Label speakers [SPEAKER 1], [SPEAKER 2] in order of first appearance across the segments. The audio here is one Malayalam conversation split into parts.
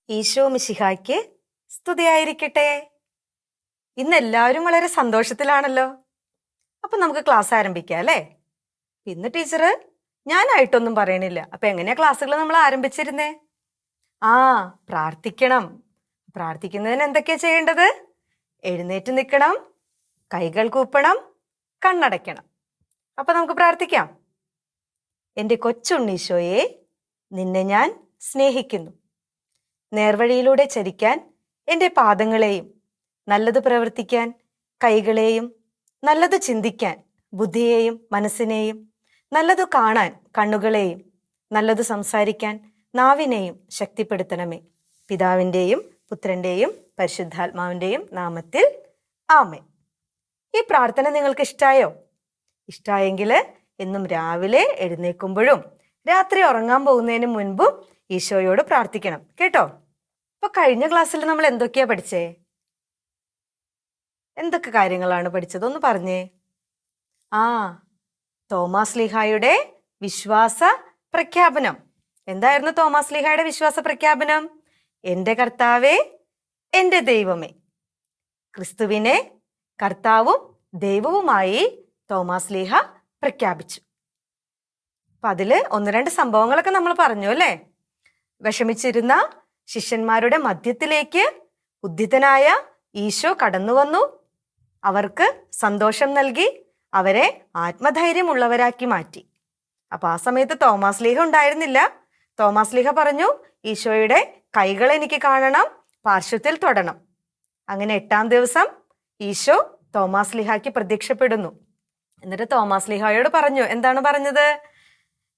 [SPEAKER 1] ഈശോ മിശിഹായ്ക്ക് സ്തുതിയായിരിക്കട്ടെ. ഇന്ന് എല്ലാവരും വളരെ സന്തോഷത്തിലാണല്ലോ. അപ്പൊ നമുക്ക് ക്ലാസ് ആരംഭിക്കാം അല്ലേ? ഇന്ന് ടീച്ചർ ഞാനായിട്ടൊന്നും പറയണില്ല. അപ്പൊ എങ്ങനെയാ ക്ലാസ്സുകൾ നമ്മൾ ആരംഭിച്ചിരുന്നേ? പ്രാർത്ഥിക്കണം. പ്രാർത്ഥിക്കുന്നതിന് എന്തൊക്കെയാ ചെയ്യേണ്ടത്? എഴുന്നേറ്റ് നിൽക്കണം, കൈകൾ കൂപ്പണം, കണ്ണടയ്ക്കണം. അപ്പൊ നമുക്ക് പ്രാർത്ഥിക്കാം. എൻ്റെ കൊച്ചുണ്ണീശോയെ, നിന്നെ ഞാൻ സ്നേഹിക്കുന്നു. നേർവഴിയിലൂടെ ചരിക്കാൻ എൻ്റെ പാദങ്ങളെയും, നല്ലത് പ്രവർത്തിക്കാൻ കൈകളെയും, നല്ലത് ചിന്തിക്കാൻ ബുദ്ധിയെയും മനസ്സിനെയും, നല്ലത് കാണാൻ കണ്ണുകളെയും, നല്ലത് സംസാരിക്കാൻ നാവിനെയും ശക്തിപ്പെടുത്തണമേ. പിതാവിൻ്റെയും പുത്രൻ്റെയും പരിശുദ്ധാത്മാവിൻ്റെയും നാമത്തിൽ ആമേൻ. ഈ പ്രാർത്ഥന നിങ്ങൾക്ക് ഇഷ്ടായോ? ഇഷ്ടായെങ്കിൽ എന്നും രാവിലെ എഴുന്നേൽക്കുമ്പോഴും രാത്രി ഉറങ്ങാൻ പോകുന്നതിന് മുൻപും ഈശോയോട് പ്രാർത്ഥിക്കണം കേട്ടോ. അപ്പൊ കഴിഞ്ഞ ക്ലാസ്സിൽ നമ്മൾ എന്തൊക്കെയാ പഠിച്ചേ? എന്തൊക്കെ കാര്യങ്ങളാണ് പഠിച്ചത്? ഒന്ന് പറഞ്ഞേ. തോമാസ് ലീഹായുടെ വിശ്വാസ പ്രഖ്യാപനം. എന്തായിരുന്നു തോമാസ് ലീഹായുടെ വിശ്വാസ പ്രഖ്യാപനം? എൻ്റെ കർത്താവേ, എൻ്റെ ദൈവമേ. ക്രിസ്തുവിനെ കർത്താവും ദൈവവുമായി തോമാസ് ലീഹ പ്രഖ്യാപിച്ചു. അപ്പൊ അതില് ഒന്ന് രണ്ട് സംഭവങ്ങളൊക്കെ നമ്മൾ പറഞ്ഞു അല്ലേ? വിഷമിച്ചിരുന്ന ശിഷ്യന്മാരുടെ മധ്യത്തിലേക്ക് ഉദ്ധിതനായ ഈശോ കടന്നു വന്നു. അവർക്ക് സന്തോഷം നൽകി, അവരെ ആത്മധൈര്യമുള്ളവരാക്കി മാറ്റി. അപ്പൊ ആ സമയത്ത് തോമാസ് ലീഹ ഉണ്ടായിരുന്നില്ല. തോമാസ് ലീഹ പറഞ്ഞു, ഈശോയുടെ കൈകൾ എനിക്ക് കാണണം, പാർശ്വത്തിൽ തൊടണം. അങ്ങനെ 8-ാം ദിവസം ഈശോ തോമാസ് ലീഹായ്ക്ക് പ്രത്യക്ഷപ്പെടുന്നു. എന്നിട്ട് തോമാസ് ലീഹായോട് പറഞ്ഞു, എന്താണ് പറഞ്ഞത്?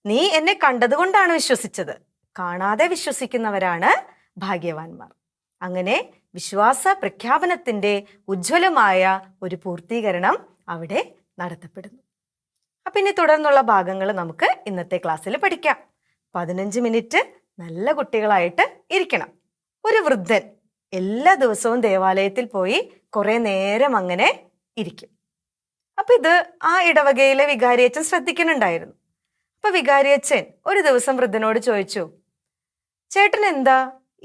[SPEAKER 1] നീ എന്നെ കണ്ടതുകൊണ്ടാണ് വിശ്വസിച്ചത്, കാണാതെ വിശ്വസിക്കുന്നവരാണ് ഭാഗ്യവാന്മാർ. അങ്ങനെ വിശ്വാസ പ്രഖ്യാപനത്തിന്റെ ഉജ്ജ്വലമായ ഒരു പൂർത്തീകരണം അവിടെ നടത്തപ്പെടുന്നു. അപ്പൊ ഇനി തുടർന്നുള്ള ഭാഗങ്ങൾ നമുക്ക് ഇന്നത്തെ ക്ലാസ്സിൽ പഠിക്കാം. 15 മിനിറ്റ് നല്ല കുട്ടികളായിട്ട് ഇരിക്കണം. ഒരു വൃദ്ധൻ എല്ലാ ദിവസവും ദേവാലയത്തിൽ പോയി കുറെ നേരം അങ്ങനെ ഇരിക്കും. അപ്പൊ ഇത് ആ ഇടവകയിലെ വികാരിയച്ഛൻ ശ്രദ്ധിക്കുന്നുണ്ടായിരുന്നു. അപ്പൊ വികാരിയച്ഛൻ ഒരു ദിവസം വൃദ്ധനോട് ചോദിച്ചു, ചേട്ടൻ എന്താ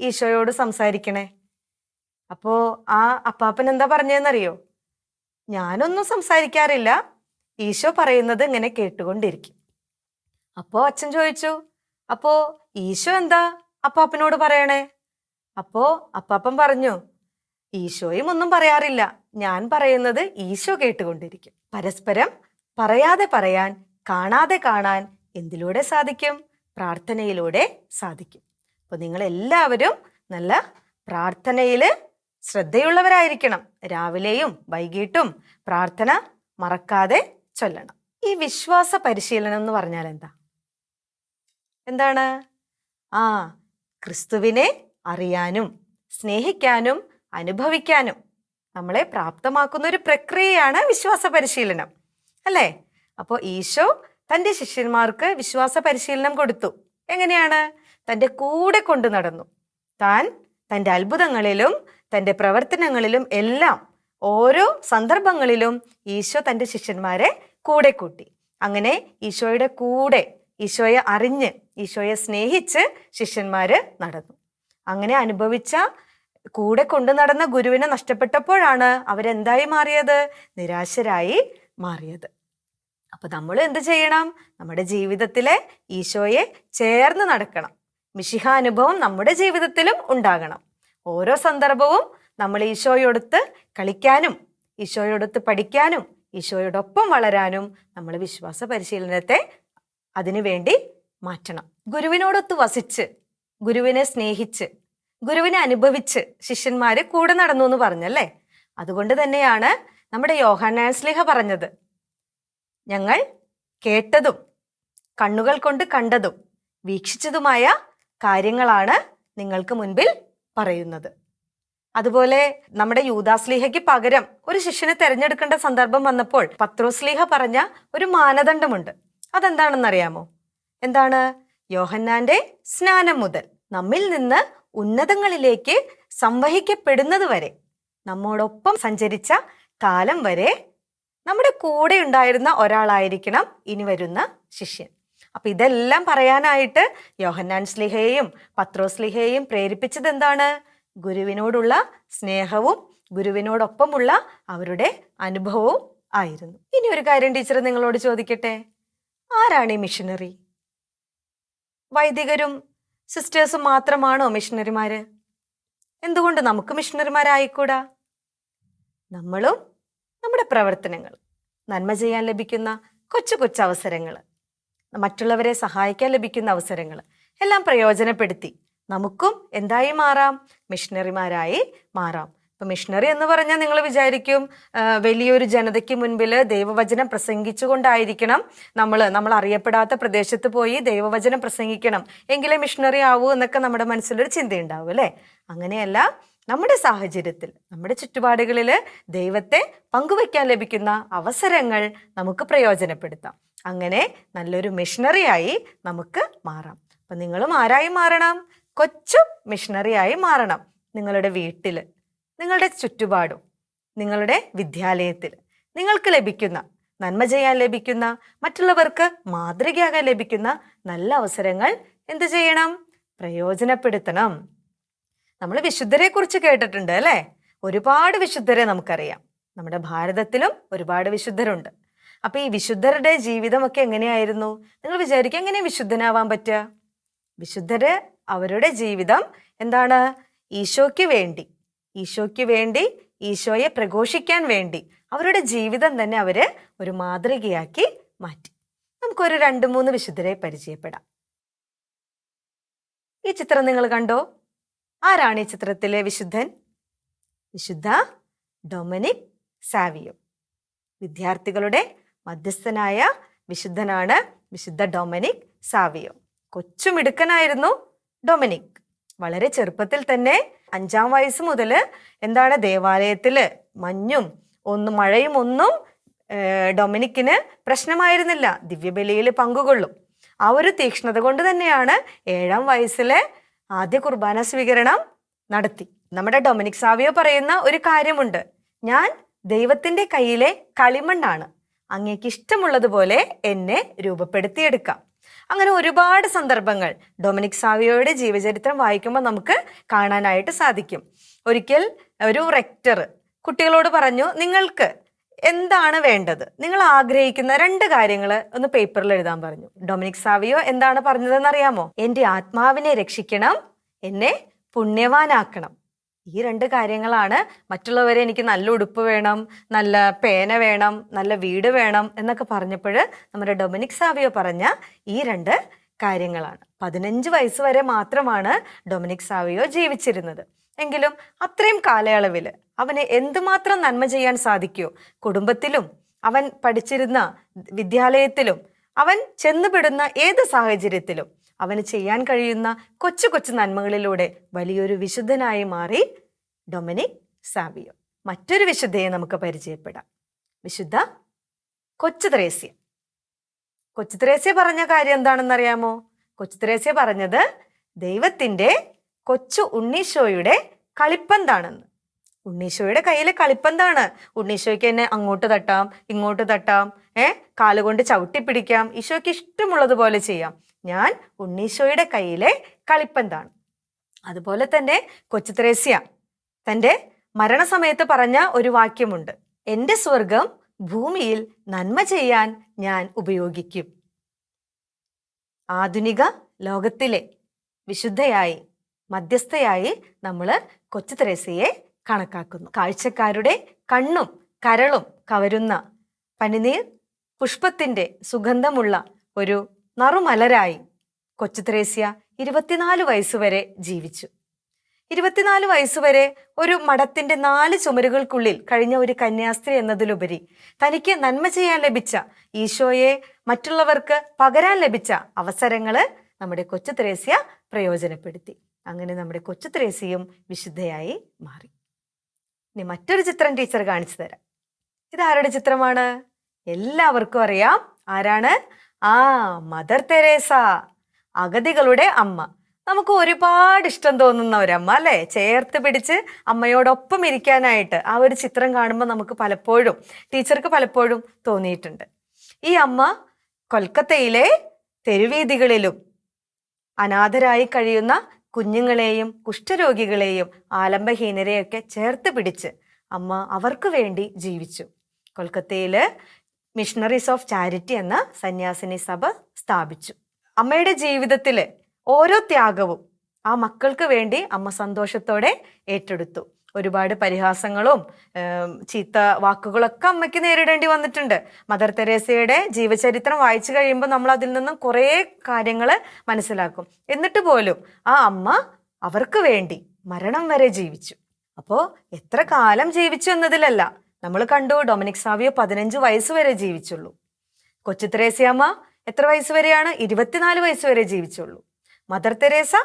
[SPEAKER 1] ഈശോയോട് സംസാരിക്കണേ? അപ്പോ ആ അപ്പാപ്പൻ എന്താ പറഞ്ഞതെന്നറിയോ? ഞാനൊന്നും സംസാരിക്കാറില്ല, ഈശോ പറയുന്നത് ഇങ്ങനെ കേട്ടുകൊണ്ടിരിക്കും. അപ്പോ അച്ഛൻ ചോദിച്ചു, അപ്പോ ഈശോ എന്താ അപ്പാപ്പനോട് പറയണേ? അപ്പോ അപ്പാപ്പൻ പറഞ്ഞു, ഈശോയും ഒന്നും പറയാറില്ല, ഞാൻ പറയുന്നത് ഈശോ കേട്ടുകൊണ്ടിരിക്കും. പരസ്പരം പറയാതെ പറയാൻ, കാണാതെ കാണാൻ എന്തിലൂടെ സാധിക്കും? പ്രാർത്ഥനയിലൂടെ സാധിക്കും. അപ്പൊ നിങ്ങൾ എല്ലാവരും നല്ല പ്രാർത്ഥനയിൽ ശ്രദ്ധയുള്ളവരായിരിക്കണം. രാവിലെയും വൈകിട്ടും പ്രാർത്ഥന മറക്കാതെ ചൊല്ലണം. ഈ വിശ്വാസ പരിശീലനം എന്ന് പറഞ്ഞാൽ എന്താണ്? ക്രിസ്തുവിനെ അറിയാനും സ്നേഹിക്കാനും അനുഭവിക്കാനും നമ്മളെ പ്രാപ്തമാക്കുന്ന ഒരു പ്രക്രിയയാണ് വിശ്വാസ പരിശീലനം അല്ലേ? അപ്പോൾ ഈശോ തൻ്റെ ശിഷ്യന്മാർക്ക് വിശ്വാസ പരിശീലനം കൊടുത്തു. എങ്ങനെയാണ്? തൻ്റെ കൂടെ കൊണ്ടു നടന്നു. താൻ തൻ്റെ അത്ഭുതങ്ങളിലും തൻ്റെ പ്രവർത്തനങ്ങളിലും എല്ലാം ഓരോ സന്ദർഭങ്ങളിലും ഈശോ തൻ്റെ ശിഷ്യന്മാരെ കൂടെ കൂട്ടി. അങ്ങനെ ഈശോയുടെ കൂടെ, ഈശോയെ അറിഞ്ഞ്, ഈശോയെ സ്നേഹിച്ച് ശിഷ്യന്മാര് നടന്നു. അങ്ങനെ അനുഭവിച്ച, കൂടെ കൊണ്ടു നടന്ന ഗുരുവിനെ നഷ്ടപ്പെട്ടപ്പോഴാണ് അവരെന്തായി മാറിയത്? നിരാശരായി മാറിയത്. അപ്പൊ നമ്മൾ എന്ത് ചെയ്യണം? നമ്മുടെ ജീവിതത്തിലെ ഈശോയെ ചേർന്ന് നടക്കണം. മിശിഹ അനുഭവം നമ്മുടെ ജീവിതത്തിലും ഉണ്ടാകണം. ഓരോ സന്ദർഭവും നമ്മൾ ഈശോയോടൊത്ത് കളിക്കാനും, ഈശോയോടൊത്ത് പഠിക്കാനും, ഈശോയോടൊപ്പം വളരാനും നമ്മൾ വിശ്വാസ പരിശീലനത്തെ അതിനുവേണ്ടി മാറ്റണം. ഗുരുവിനോടൊത്ത് വസിച്ച്, ഗുരുവിനെ സ്നേഹിച്ച്, ഗുരുവിനെ അനുഭവിച്ച് ശിഷ്യന്മാര് കൂടെ നടന്നു എന്ന് പറഞ്ഞല്ലേ? അതുകൊണ്ട് തന്നെയാണ് നമ്മുടെ യോഹന്നാൻ ശ്ലീഹ പറഞ്ഞത്, ഞങ്ങൾ കേട്ടതും കണ്ണുകൾ കൊണ്ട് കണ്ടതും വീക്ഷിച്ചതുമായ കാര്യങ്ങളാണ് നിങ്ങൾക്ക് മുൻപിൽ പറയുന്നത്. അതുപോലെ നമ്മുടെ യൂദാസ്ലീഹയ്ക്ക് പകരം ഒരു ശിഷ്യനെ തെരഞ്ഞെടുക്കേണ്ട സന്ദർഭം വന്നപ്പോൾ പത്രോസ്ലീഹ പറഞ്ഞ ഒരു മാനദണ്ഡമുണ്ട്. അതെന്താണെന്നറിയാമോ? എന്താണ്? യോഹന്നാന്റെ സ്നാനം മുതൽ നമ്മിൽ നിന്ന് ഉന്നതങ്ങളിലേക്ക് സംവഹിക്കപ്പെടുന്നത് വരെ, നമ്മോടൊപ്പം സഞ്ചരിച്ച കാലം വരെ നമ്മുടെ കൂടെ ഉണ്ടായിരുന്ന ഒരാളായിരിക്കണം ഇനി വരുന്ന ശിഷ്യൻ. അപ്പൊ ഇതെല്ലാം പറയാനായിട്ട് യോഹന്നാൻ ശ്ലീഹയെയും പത്രോസ് ശ്ലീഹയെയും പ്രേരിപ്പിച്ചത് എന്താണ്? ഗുരുവിനോടുള്ള സ്നേഹവും ഗുരുവിനോടൊപ്പമുള്ള അവരുടെ അനുഭവവും ആയിരുന്നു. ഇനി ഒരു കാര്യം ടീച്ചർ നിങ്ങളോട് ചോദിക്കട്ടെ, ആരാണ് ഈ മിഷനറി? വൈദികരും സിസ്റ്റേഴ്സും മാത്രമാണോ മിഷനറിമാര്? എന്തുകൊണ്ട് നമുക്ക് മിഷനറിമാരായിക്കൂടാ? നമ്മളും നമ്മുടെ പ്രവർത്തനങ്ങൾ, നന്മ ചെയ്യാൻ ലഭിക്കുന്ന കൊച്ചു കൊച്ചു അവസരങ്ങൾ, മറ്റുള്ളവരെ സഹായിക്കാൻ ലഭിക്കുന്ന അവസരങ്ങൾ എല്ലാം പ്രയോജനപ്പെടുത്തി നമുക്കും എന്തായി മാറാം? മിഷനറിമാരായി മാറാം. ഇപ്പൊ മിഷനറി എന്ന് പറഞ്ഞാൽ നിങ്ങൾ വിചാരിക്കും വലിയൊരു ജനതയ്ക്ക് മുൻപിൽ ദൈവവചനം പ്രസംഗിച്ചുകൊണ്ടായിരിക്കണം നമ്മൾ അറിയപ്പെടാത്ത പ്രദേശത്ത് പോയി ദൈവവചനം പ്രസംഗിക്കണം, എങ്കിലേ മിഷനറി ആവൂ എന്നൊക്കെ നമ്മുടെ മനസ്സിലൊരു ചിന്തയുണ്ടാവും അല്ലേ? അങ്ങനെയല്ല. നമ്മുടെ സാഹചര്യത്തിൽ, നമ്മുടെ ചുറ്റുപാടുകളിൽ ദൈവത്തെ പങ്കുവയ്ക്കാൻ ലഭിക്കുന്ന അവസരങ്ങൾ നമുക്ക് പ്രയോജനപ്പെടുത്താം. അങ്ങനെ നല്ലൊരു മിഷനറിയായി നമുക്ക് മാറാം. അപ്പൊ നിങ്ങളും ആരായി മാറണം? കൊച്ചു മിഷനറിയായി മാറണം. നിങ്ങളുടെ വീട്ടിൽ, നിങ്ങളുടെ ചുറ്റുപാടും, നിങ്ങളുടെ വിദ്യാലയത്തിൽ നിങ്ങൾക്ക് ലഭിക്കുന്ന, നന്മ ചെയ്യാൻ ലഭിക്കുന്ന, മറ്റുള്ളവർക്ക് മാതൃകയാകാൻ ലഭിക്കുന്ന നല്ല അവസരങ്ങൾ എന്ത് ചെയ്യണം? പ്രയോജനപ്പെടുത്തണം. നമ്മൾ വിശുദ്ധരെ കുറിച്ച് കേട്ടിട്ടുണ്ട് അല്ലേ? ഒരുപാട് വിശുദ്ധരെ നമുക്കറിയാം. നമ്മുടെ ഭാരതത്തിലും ഒരുപാട് വിശുദ്ധരുണ്ട്. അപ്പൊ ഈ വിശുദ്ധരുടെ ജീവിതമൊക്കെ എങ്ങനെയായിരുന്നു? നിങ്ങൾ വിചാരിക്കും എങ്ങനെ വിശുദ്ധനാവാൻ പറ്റുക? വിശുദ്ധര് അവരുടെ ജീവിതം എന്താണ്? ഈശോയ്ക്ക് വേണ്ടി ഈശോയെ പ്രഘോഷിക്കാൻ വേണ്ടി അവരുടെ ജീവിതം തന്നെ അവര് ഒരു മാതൃകയാക്കി മാറ്റി. നമുക്കൊരു 2-3 വിശുദ്ധരെ പരിചയപ്പെടാം. ഈ ചിത്രം നിങ്ങൾ കണ്ടോ? ആരാണ് ഈ ചിത്രത്തിലെ വിശുദ്ധൻ? വിശുദ്ധ ഡൊമിനിക് സാവിയോ. വിദ്യാർത്ഥികളുടെ മധ്യസ്ഥനായ വിശുദ്ധനാണ് വിശുദ്ധ ഡൊമിനിക് സാവിയോ. കൊച്ചുമിടുക്കനായിരുന്നു ഡൊമിനിക്. വളരെ ചെറുപ്പത്തിൽ തന്നെ 5-ാം വയസ്സ് മുതൽ എന്താണ് ദേവാലയത്തില് മഴയും ഒന്നും ഡൊമിനിക്കിന് പ്രശ്നമായിരുന്നില്ല. ദിവ്യബലിയിൽ പങ്കുകൊള്ളും. ആ ഒരു തീക്ഷ്ണത കൊണ്ട് തന്നെയാണ് 7-ാം വയസ്സിലെ ആദ്യ കുർബാന സ്വീകരണം നടത്തി. നമ്മുടെ ഡൊമിനിക് സാവിയോ പറയുന്ന ഒരു കാര്യമുണ്ട്: ഞാൻ ദൈവത്തിന്റെ കയ്യിലെ കളിമണ്ണാണ്, അങ്ങേക്ക് ഇഷ്ടമുള്ളതുപോലെ എന്നെ രൂപപ്പെടുത്തിയെടുക്കാം. അങ്ങനെ ഒരുപാട് സന്ദർഭങ്ങൾ ഡൊമിനിക് സാവിയോയുടെ ജീവചരിത്രം വായിക്കുമ്പോൾ നമുക്ക് കാണാനായിട്ട് സാധിക്കും. ഒരിക്കൽ ഒരു റെക്ടർ കുട്ടികളോട് പറഞ്ഞു, നിങ്ങൾക്ക് എന്താണ് വേണ്ടത്, നിങ്ങൾ ആഗ്രഹിക്കുന്ന 2 കാര്യങ്ങൾ ഒന്ന് പേപ്പറിൽ എഴുതാൻ പറഞ്ഞു. ഡൊമിനിക് സാവിയോ എന്താണ് പറഞ്ഞതെന്ന് അറിയാമോ? എൻ്റെ ആത്മാവിനെ രക്ഷിക്കണം, എന്നെ പുണ്യവാനാക്കണം. ഈ 2 കാര്യങ്ങളാണ്. മറ്റുള്ളവരെ എനിക്ക് നല്ല ഉടുപ്പ് വേണം, നല്ല പേന വേണം, നല്ല വീട് വേണം എന്നൊക്കെ പറഞ്ഞപ്പോൾ നമ്മുടെ ഡൊമിനിക് സാവിയോ പറഞ്ഞ ഈ 2 കാര്യങ്ങളാണ്. 15 വയസ്സ് വരെ മാത്രമാണ് ഡൊമിനിക് സാവിയോ ജീവിച്ചിരുന്നത്. എങ്കിലും അത്രയും കാലയളവിൽ അവന് എന്തുമാത്രം നന്മ ചെയ്യാൻ സാധിക്കുമോ, കുടുംബത്തിലും അവൻ പഠിച്ചിരുന്ന വിദ്യാലയത്തിലും അവൻ ചെന്നുപെടുന്ന ഏത് സാഹചര്യത്തിലും അവന് ചെയ്യാൻ കഴിയുന്ന കൊച്ചു കൊച്ചു നന്മകളിലൂടെ വലിയൊരു വിശുദ്ധനായി മാറി ഡൊമിനിക് സാവിയോ. മറ്റൊരു വിശുദ്ധയെ നമുക്ക് പരിചയപ്പെടാം. വിശുദ്ധ കൊച്ചു ത്രേസ്യ. കൊച്ചു ത്രേസ്യ പറഞ്ഞ കാര്യം എന്താണെന്നറിയാമോ? കൊച്ചു ത്രേസ്യ പറഞ്ഞത് ദൈവത്തിന്റെ കൊച്ചു ഉണ്ണീശോയുടെ കളിപ്പന്താണെന്ന്. ഉണ്ണീശോയുടെ കയ്യിൽ കളിപ്പന്താണ്. ഉണ്ണീശോയ്ക്ക് എന്നെ അങ്ങോട്ട് തട്ടാം, ഇങ്ങോട്ട് തട്ടാം, കാലുകൊണ്ട് ചവിട്ടി പിടിക്കാം, ഈശോയ്ക്ക് ഇഷ്ടമുള്ളതുപോലെ ചെയ്യാം. ഞാൻ ഉണ്ണീശോയുടെ കയ്യിലെ കളിപ്പന്താണ്. അതുപോലെ തന്നെ കൊച്ചു ത്രേസ്യ തൻ്റെ മരണസമയത്ത് പറഞ്ഞ ഒരു വാക്യമുണ്ട്: എൻ്റെ സ്വർഗം ഭൂമിയിൽ നന്മ ചെയ്യാൻ ഞാൻ ഉപയോഗിക്കും. ആധുനിക ലോകത്തിലെ വിശുദ്ധയായി, മധ്യസ്ഥയായി നമ്മൾ കൊച്ചു ത്രേസ്യയെ കണക്കാക്കുന്നു. കാഴ്ചക്കാരുടെ കണ്ണും കരളും കവരുന്ന പനിനീർ പുഷ്പത്തിന്റെ സുഗന്ധമുള്ള ഒരു നറുമലരായി കൊച്ചു ത്രേസ്യ 24 വയസ്സുവരെ ജീവിച്ചു. 24 വയസ്സുവരെ ഒരു മഠത്തിന്റെ 4 ചുമരുകൾക്കുള്ളിൽ കഴിഞ്ഞ ഒരു കന്യാസ്ത്രീ എന്നതിലുപരി തനിക്ക് നന്മ ചെയ്യാൻ ലഭിച്ച, ഈശോയെ മറ്റുള്ളവർക്ക് പകരാൻ ലഭിച്ച അവസരങ്ങള് നമ്മുടെ കൊച്ചു ത്രേസ്യ പ്രയോജനപ്പെടുത്തി. അങ്ങനെ നമ്മുടെ കൊച്ചു ത്രേസ്യയും വിശുദ്ധയായി മാറി. ഇനി മറ്റൊരു ചിത്രം ടീച്ചർ കാണിച്ചു തരാം. ഇതാരുടെ ചിത്രമാണ്? എല്ലാവർക്കും അറിയാം. ആരാണ്? മദർ തെരേസ, അഗതികളുടെ അമ്മ. നമുക്ക് ഒരുപാട് ഇഷ്ടം തോന്നുന്ന ഒരമ്മ അല്ലേ? ചേർത്ത് പിടിച്ച് അമ്മയോടൊപ്പം ഇരിക്കാനായിട്ട് ആ ഒരു ചിത്രം കാണുമ്പോൾ നമുക്ക് പലപ്പോഴും, ടീച്ചർക്ക് പലപ്പോഴും തോന്നിയിട്ടുണ്ട്. ഈ അമ്മ കൊൽക്കത്തയിലെ തെരുവീഥികളിലും അനാഥരായി കഴിയുന്ന കുഞ്ഞുങ്ങളെയും കുഷ്ഠരോഗികളെയും ആലംബഹീനരെയൊക്കെ ചേർത്ത് പിടിച്ച് അമ്മ അവർക്ക് വേണ്ടി ജീവിച്ചു. കൊൽക്കത്തയില് മിഷണറീസ് ഓഫ് ചാരിറ്റി എന്ന സന്യാസിനി സഭ സ്ഥാപിച്ചു. അമ്മയുടെ ജീവിതത്തില് ഓരോ ത്യാഗവും ആ മക്കൾക്ക് വേണ്ടി അമ്മ സന്തോഷത്തോടെ ഏറ്റെടുത്തു. ഒരുപാട് പരിഹാസങ്ങളും ചീത്ത വാക്കുകളൊക്കെ അമ്മയ്ക്ക് നേരിടേണ്ടി വന്നിട്ടുണ്ട്. മദർ തെരേസയുടെ ജീവചരിത്രം വായിച്ചു കഴിയുമ്പോൾ നമ്മൾ അതിൽ നിന്നും കുറേ കാര്യങ്ങൾ മനസ്സിലാക്കും. എന്നിട്ട് പോലും ആ അമ്മ അവർക്ക് വേണ്ടി മരണം വരെ ജീവിച്ചു. അപ്പോൾ എത്ര കാലം ജീവിച്ചു എന്നതിലല്ല, നമ്മൾ കണ്ടു ഡൊമിനിക് സാവിയോ 15 വയസ്സ് വരെ ജീവിച്ചുള്ളൂ. കൊച്ചു തെരേസ്യമ്മ എത്ര വയസ്സ് വരെയാണ്? 24 വയസ്സ് വരെ ജീവിച്ചുള്ളൂ. മദർ തെരേസ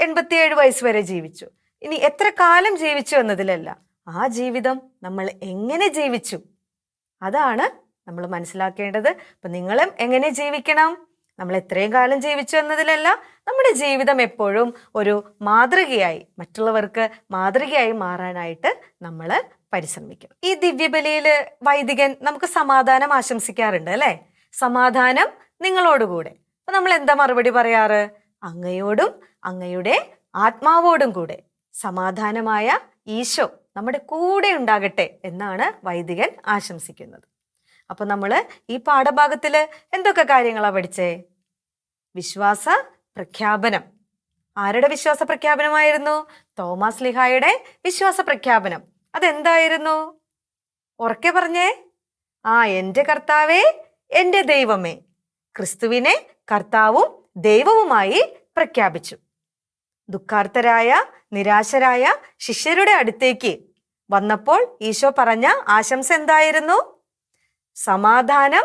[SPEAKER 1] 87 വയസ്സ് വരെ ജീവിച്ചു. ഇനി എത്ര കാലം ജീവിച്ചു എന്നതിലല്ല, ആ ജീവിതം നമ്മൾ എങ്ങനെ ജീവിച്ചു അതാണ് നമ്മൾ മനസ്സിലാക്കേണ്ടത്. അപ്പൊ നിങ്ങളും എങ്ങനെ ജീവിക്കണം? നമ്മൾ എത്രയും കാലം ജീവിച്ചു എന്നതിലല്ല, നമ്മുടെ ജീവിതം എപ്പോഴും ഒരു മാതൃകയായി, മറ്റുള്ളവർക്ക് മാതൃകയായി മാറാനായിട്ട് നമ്മൾ പരിശ്രമിക്കണം. ഈ ദിവ്യബലിയില് വൈദികൻ നമുക്ക് സമാധാനം ആശംസിക്കാറുണ്ട് അല്ലെ? സമാധാനം നിങ്ങളോടുകൂടെ. അപ്പൊ നമ്മൾ എന്താ മറുപടി പറയാറ്? അങ്ങയോടും അങ്ങയുടെ ആത്മാവോടും കൂടെ സമാധാനമായ ഈശോ നമ്മുടെ കൂടെ ഉണ്ടാകട്ടെ എന്നാണ് വൈദികൻ ആശംസിക്കുന്നത്. അപ്പൊ നമ്മൾ ഈ പാഠഭാഗത്തില് എന്തൊക്കെ കാര്യങ്ങളാ പഠിച്ചേ? വിശ്വാസ പ്രഖ്യാപനം. ആരുടെ വിശ്വാസ പ്രഖ്യാപനമായിരുന്നു? തോമാ ശ്ലീഹായുടെ വിശ്വാസ പ്രഖ്യാപനം. അതെന്തായിരുന്നു? ഉറക്കെ പറഞ്ഞേ. എൻ്റെ കർത്താവേ, എൻ്റെ ദൈവമേ. ക്രിസ്തുവിനെ കർത്താവും ദൈവവുമായി പ്രഖ്യാപിച്ചു. ദുഃഖാർത്തരായ നിരാശരായ ശിഷ്യരുടെ അടുത്തേക്ക് വന്നപ്പോൾ ഈശോ പറഞ്ഞ ആശംസ എന്തായിരുന്നു? സമാധാനം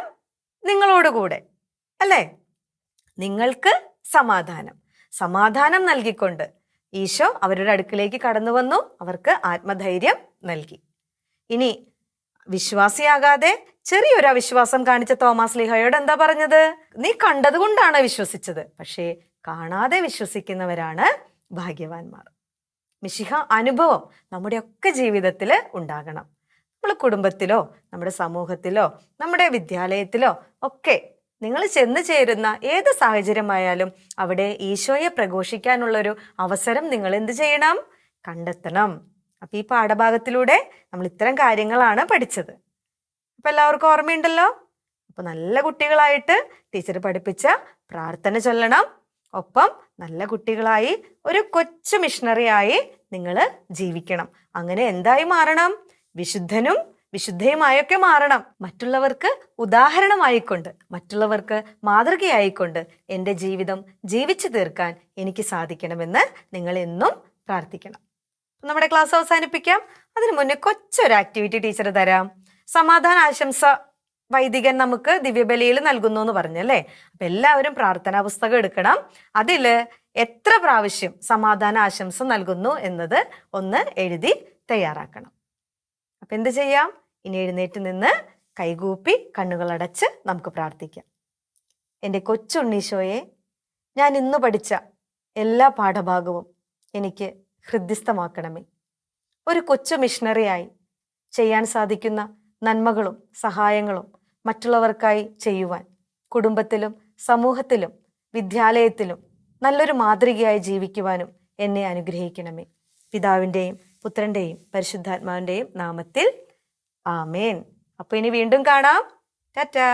[SPEAKER 1] നിങ്ങളോടുകൂടെ അല്ലേ? നിങ്ങൾക്ക് സമാധാനം. സമാധാനം നൽകിക്കൊണ്ട് ഈശോ അവരുടെ അടുക്കിലേക്ക് കടന്നു വന്നു, അവർക്ക് ആത്മധൈര്യം നൽകി. ഇനി വിശ്വാസിയാകാതെ ചെറിയൊരു അവിശ്വാസം കാണിച്ച തോമാ ശ്ലീഹയോട് എന്താ പറഞ്ഞത്? നീ കണ്ടത് കൊണ്ടാണ് വിശ്വസിച്ചത്, പക്ഷേ കാണാതെ വിശ്വസിക്കുന്നവരാണ് ഭാഗ്യവാന്മാർ. മിശിഹ അനുഭവം നമ്മുടെയൊക്കെ ജീവിതത്തിൽ ഉണ്ടാകണം. നമ്മൾ കുടുംബത്തിലോ നമ്മുടെ സമൂഹത്തിലോ നമ്മുടെ വിദ്യാലയത്തിലോ ഒക്കെ നിങ്ങൾ ചെന്ന് ചേരുന്ന ഏത് സാഹചര്യമായാലും അവിടെ ഈശോയെ പ്രഘോഷിക്കാനുള്ളൊരു അവസരം നിങ്ങൾ എന്ത് ചെയ്യണം? കണ്ടെത്തണം. അപ്പൊ ഈ പാഠഭാഗത്തിലൂടെ നമ്മൾ ഇത്തരം കാര്യങ്ങളാണ് പഠിച്ചത്. അപ്പൊ എല്ലാവർക്കും ഓർമ്മയുണ്ടല്ലോ? അപ്പൊ നല്ല കുട്ടികളായിട്ട് ടീച്ചർ പഠിപ്പിച്ച പ്രാർത്ഥന ചൊല്ലണം. ഒപ്പം നല്ല കുട്ടികളായി ഒരു കൊച്ചു മിഷണറിയായി നിങ്ങൾ ജീവിക്കണം. അങ്ങനെ എന്തായി മാറണം? വിശുദ്ധനും വിശുദ്ധയുമായൊക്കെ മാറണം. മറ്റുള്ളവർക്ക് ഉദാഹരണമായിക്കൊണ്ട്, മറ്റുള്ളവർക്ക് മാതൃകയായിക്കൊണ്ട് എൻ്റെ ജീവിതം ജീവിച്ചു തീർക്കാൻ എനിക്ക് സാധിക്കണമെന്ന് നിങ്ങൾ എന്നും പ്രാർത്ഥിക്കണം. നമ്മുടെ ക്ലാസ് അവസാനിപ്പിക്കാം. അതിനു മുന്നേ കൊച്ചൊരു ആക്ടിവിറ്റി ടീച്ചർ തരാം. സമാധാന ആശംസ വൈദികൻ നമുക്ക് ദിവ്യബലിയിൽ നൽകുന്നു എന്ന് പറഞ്ഞല്ലേ? അപ്പൊ എല്ലാവരും പ്രാർത്ഥനാ പുസ്തകം എടുക്കണം. അതില് എത്ര പ്രാവശ്യം സമാധാന ആശംസ നൽകുന്നു എന്നത് ഒന്ന് എഴുതി തയ്യാറാക്കണം. അപ്പൊ എന്ത് ചെയ്യാം? ഇനി എഴുന്നേറ്റ് നിന്ന് കൈകൂപ്പി കണ്ണുകളടച്ച് നമുക്ക് പ്രാർത്ഥിക്കാം. എൻ്റെ കൊച്ചുണ്ണീശോയെ, ഞാൻ ഇന്ന് പഠിച്ച എല്ലാ പാഠഭാഗവും എനിക്ക് ഹൃദ്യസ്ഥമാക്കണമേ. ഒരു കൊച്ചു മിഷണറിയായി ചെയ്യാൻ സാധിക്കുന്ന നന്മകളും സഹായങ്ങളും മറ്റുള്ളവർക്കായി ചെയ്യുവാൻ കുടുംബത്തിലും സമൂഹത്തിലും വിദ്യാലയത്തിലും നല്ലൊരു മാതൃകയായി ജീവിക്കുവാനും എന്നെ അനുഗ്രഹിക്കണമേ. പിതാവിൻ്റെയും പുത്രൻ്റെയും പരിശുദ്ധാത്മാവിൻ്റെയും നാമത്തിൽ ആമേൻ. അപ്പോൾ ഇനി വീണ്ടും കാണാം. ടാറ്റാ.